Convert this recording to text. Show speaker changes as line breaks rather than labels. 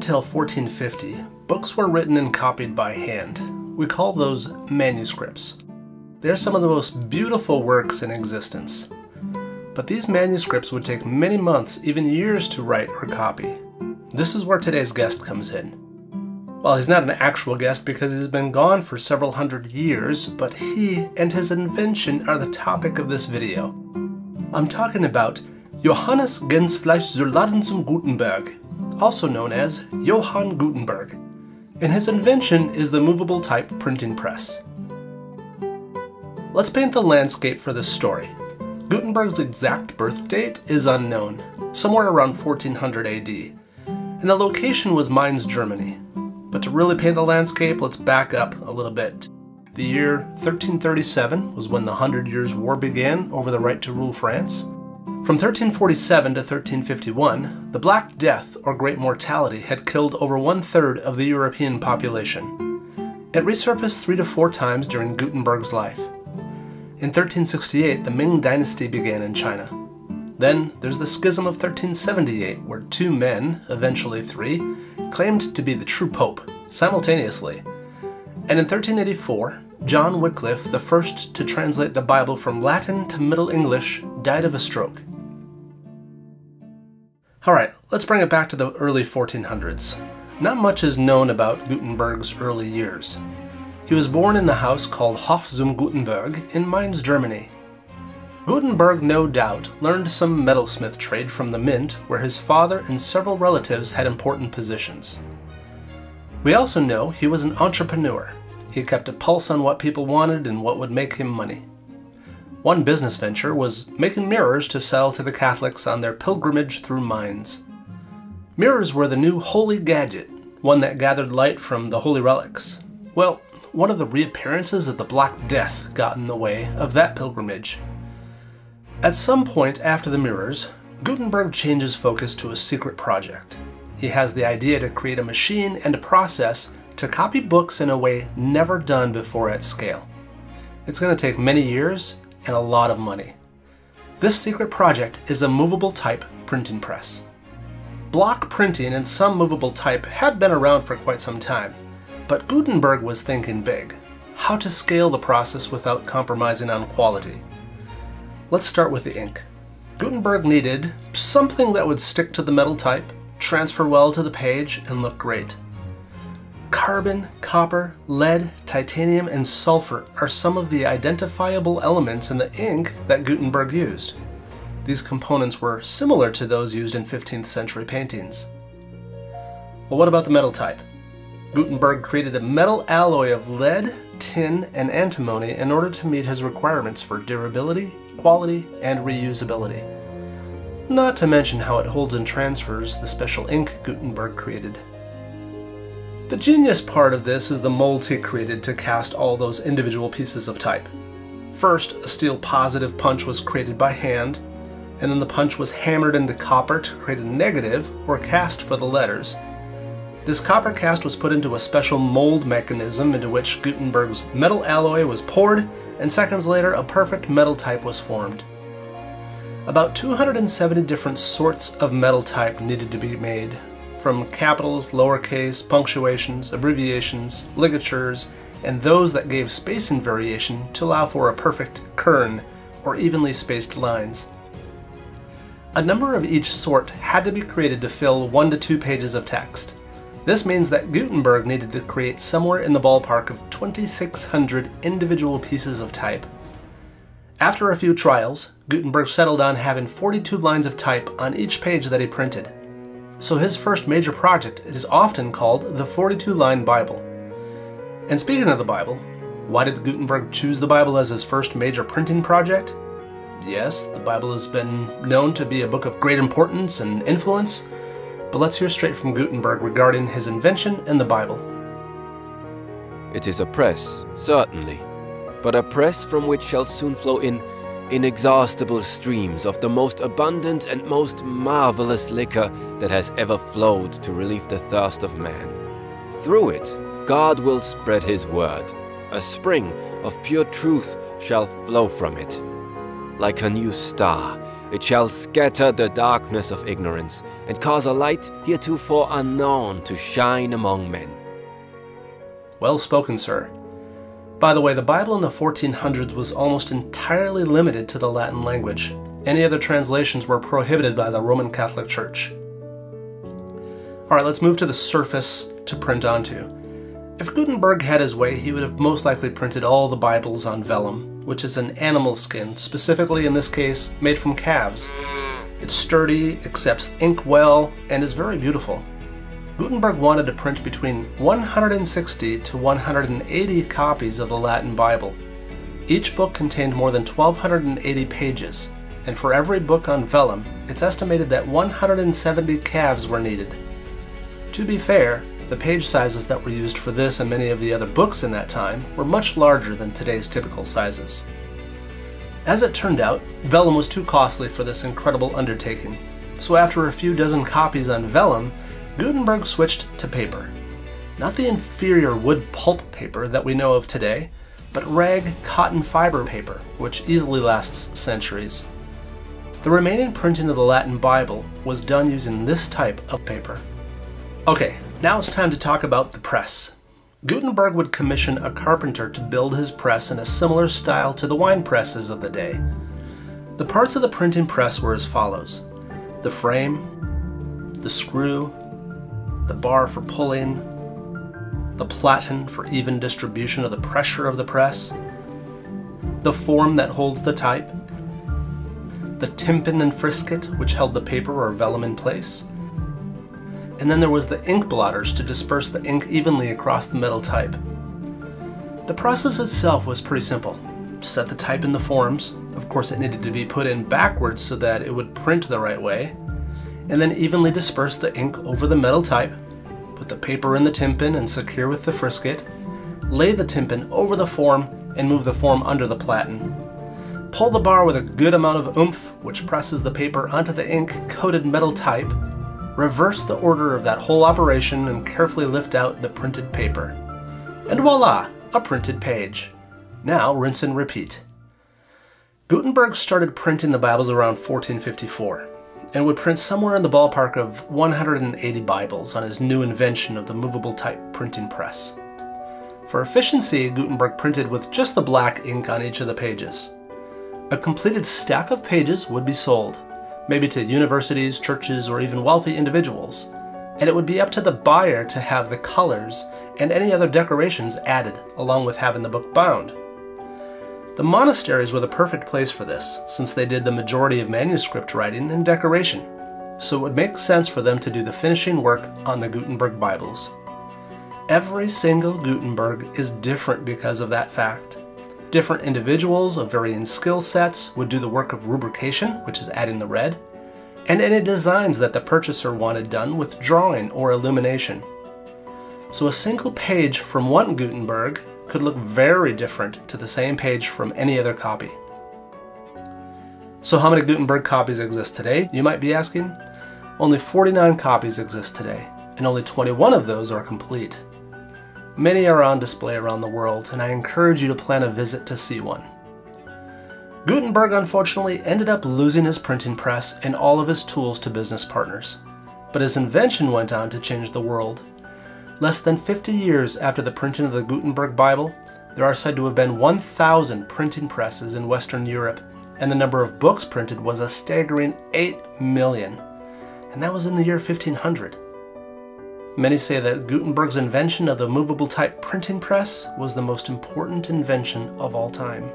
until 1450, books were written and copied by hand. We call those manuscripts. They are some of the most beautiful works in existence. But these manuscripts would take many months, even years, to write or copy. This is where today's guest comes in. Well, he's not an actual guest because he's been gone for several hundred years, but he and his invention are the topic of this video. I'm talking about Johannes Gensfleisch zur Laden zum Gutenberg, also known as Johann Gutenberg, and his invention is the Movable Type Printing Press. Let's paint the landscape for this story. Gutenberg's exact birth date is unknown, somewhere around 1400 AD, and the location was Mainz, Germany. But to really paint the landscape, let's back up a little bit. The year 1337 was when the 100 Years' War began over the right to rule France. From 1347 to 1351, the Black Death, or Great Mortality, had killed over 1/3 of the European population. It resurfaced 3 to 4 times during Gutenberg's life. In 1368, the Ming Dynasty began in China. Then there's the Schism of 1378, where 2 men, eventually 3, claimed to be the true pope, simultaneously. And in 1384, John Wycliffe, the first to translate the Bible from Latin to Middle English, died of a stroke. Alright, let's bring it back to the early 1400s. Not much is known about Gutenberg's early years. He was born in the house called Hof zum Gutenberg in Mainz, Germany. Gutenberg, no doubt, learned some metalsmith trade from the mint, where his father and several relatives had important positions. We also know he was an entrepreneur. He kept a pulse on what people wanted and what would make him money. One business venture was making mirrors to sell to the Catholics on their pilgrimage through Mainz. Mirrors were the new holy gadget, one that gathered light from the holy relics. Well, one of the reappearances of the Black Death got in the way of that pilgrimage. At some point after the mirrors, Gutenberg changes focus to a secret project. He has the idea to create a machine and a process to copy books in a way never done before at scale. It's going to take many years and a lot of money. This secret project is a movable type printing press. Block printing and some movable type had been around for quite some time, but Gutenberg was thinking big. How to scale the process without compromising on quality. Let's start with the ink. Gutenberg needed something that would stick to the metal type, transfer well to the page, and look great. Carbon, copper, lead, titanium, and sulfur are some of the identifiable elements in the ink that Gutenberg used. These components were similar to those used in 15th century paintings. Well, what about the metal type? Gutenberg created a metal alloy of lead, tin, and antimony in order to meet his requirements for durability, quality, and reusability. Not to mention how it holds and transfers the special ink Gutenberg created. The genius part of this is the molds he created to cast all those individual pieces of type. First, a steel positive punch was created by hand, and then the punch was hammered into copper to create a negative, or cast for the letters. This copper cast was put into a special mold mechanism into which Gutenberg's metal alloy was poured, and seconds later a perfect metal type was formed. About 270 different sorts of metal type needed to be made, from capitals, lowercase, punctuations, abbreviations, ligatures, and those that gave spacing variation to allow for a perfect kern, or evenly spaced lines. A number of each sort had to be created to fill 1 to 2 pages of text. This means that Gutenberg needed to create somewhere in the ballpark of 2,600 individual pieces of type. After a few trials, Gutenberg settled on having 42 lines of type on each page that he printed. So his first major project is often called the 42-line Bible. And speaking of the Bible, why did Gutenberg choose the Bible as his first major printing project? Yes, the Bible has been known to be a book of great importance and influence, but let's hear straight from Gutenberg regarding his invention and the Bible.
It is a press, certainly, but a press from which shall soon flow in inexhaustible streams of the most abundant and most marvelous liquor that has ever flowed to relieve the thirst of man. Through it, God will spread his word. A spring of pure truth shall flow from it. like a new star. It shall scatter the darkness of ignorance, and cause a light heretofore unknown to shine among men.
Well spoken, sir. By the way, the Bible in the 1400s was almost entirely limited to the Latin language. Any other translations were prohibited by the Roman Catholic Church. Alright, let's move to the surface to print onto. If Gutenberg had his way, he would have most likely printed all the Bibles on vellum, which is an animal skin, specifically in this case, made from calves. It's sturdy, accepts ink well, and is very beautiful. Gutenberg wanted to print between 160 to 180 copies of the Latin Bible. Each book contained more than 1,280 pages, and for every book on vellum, it's estimated that 170 calves were needed. To be fair, the page sizes that were used for this and many of the other books in that time were much larger than today's typical sizes. As it turned out, vellum was too costly for this incredible undertaking, so after a few dozen copies on vellum, Gutenberg switched to paper. Not the inferior wood pulp paper that we know of today, but rag cotton fiber paper, which easily lasts centuries. The remaining printing of the Latin Bible was done using this type of paper. Okay, now it's time to talk about the press. Gutenberg would commission a carpenter to build his press in a similar style to the wine presses of the day. The parts of the printing press were as follows: the frame, the screw, the bar for pulling, the platen for even distribution of the pressure of the press, the form that holds the type, the tympan and frisket which held the paper or vellum in place, and then there was the ink blotters to disperse the ink evenly across the metal type. The process itself was pretty simple. Set the type in the forms, of course it needed to be put in backwards so that it would print the right way, and then evenly disperse the ink over the metal type, put the paper in the tympan and secure with the frisket, lay the tympan over the form and move the form under the platen. Pull the bar with a good amount of oomph, which presses the paper onto the ink-coated metal type, reverse the order of that whole operation and carefully lift out the printed paper. And voila, a printed page. Now rinse and repeat. Gutenberg started printing the Bibles around 1454 and would print somewhere in the ballpark of 180 Bibles on his new invention of the Movable Type Printing Press. For efficiency, Gutenberg printed with just the black ink on each of the pages. A completed stack of pages would be sold, maybe to universities, churches, or even wealthy individuals, and it would be up to the buyer to have the colors and any other decorations added, along with having the book bound. The monasteries were the perfect place for this, since they did the majority of manuscript writing and decoration, so it would make sense for them to do the finishing work on the Gutenberg Bibles. Every single Gutenberg is different because of that fact. Different individuals of varying skill sets would do the work of rubrication, which is adding the red, and any designs that the purchaser wanted done with drawing or illumination. So a single page from one Gutenberg could look very different to the same page from any other copy. So how many Gutenberg copies exist today, you might be asking? Only 49 copies exist today, and only 21 of those are complete. Many are on display around the world, and I encourage you to plan a visit to see one. Gutenberg unfortunately ended up losing his printing press and all of his tools to business partners, but his invention went on to change the world. Less than 50 years after the printing of the Gutenberg Bible, there are said to have been 1,000 printing presses in Western Europe, and the number of books printed was a staggering 8 million, and that was in the year 1500. Many say that Gutenberg's invention of the movable type printing press was the most important invention of all time.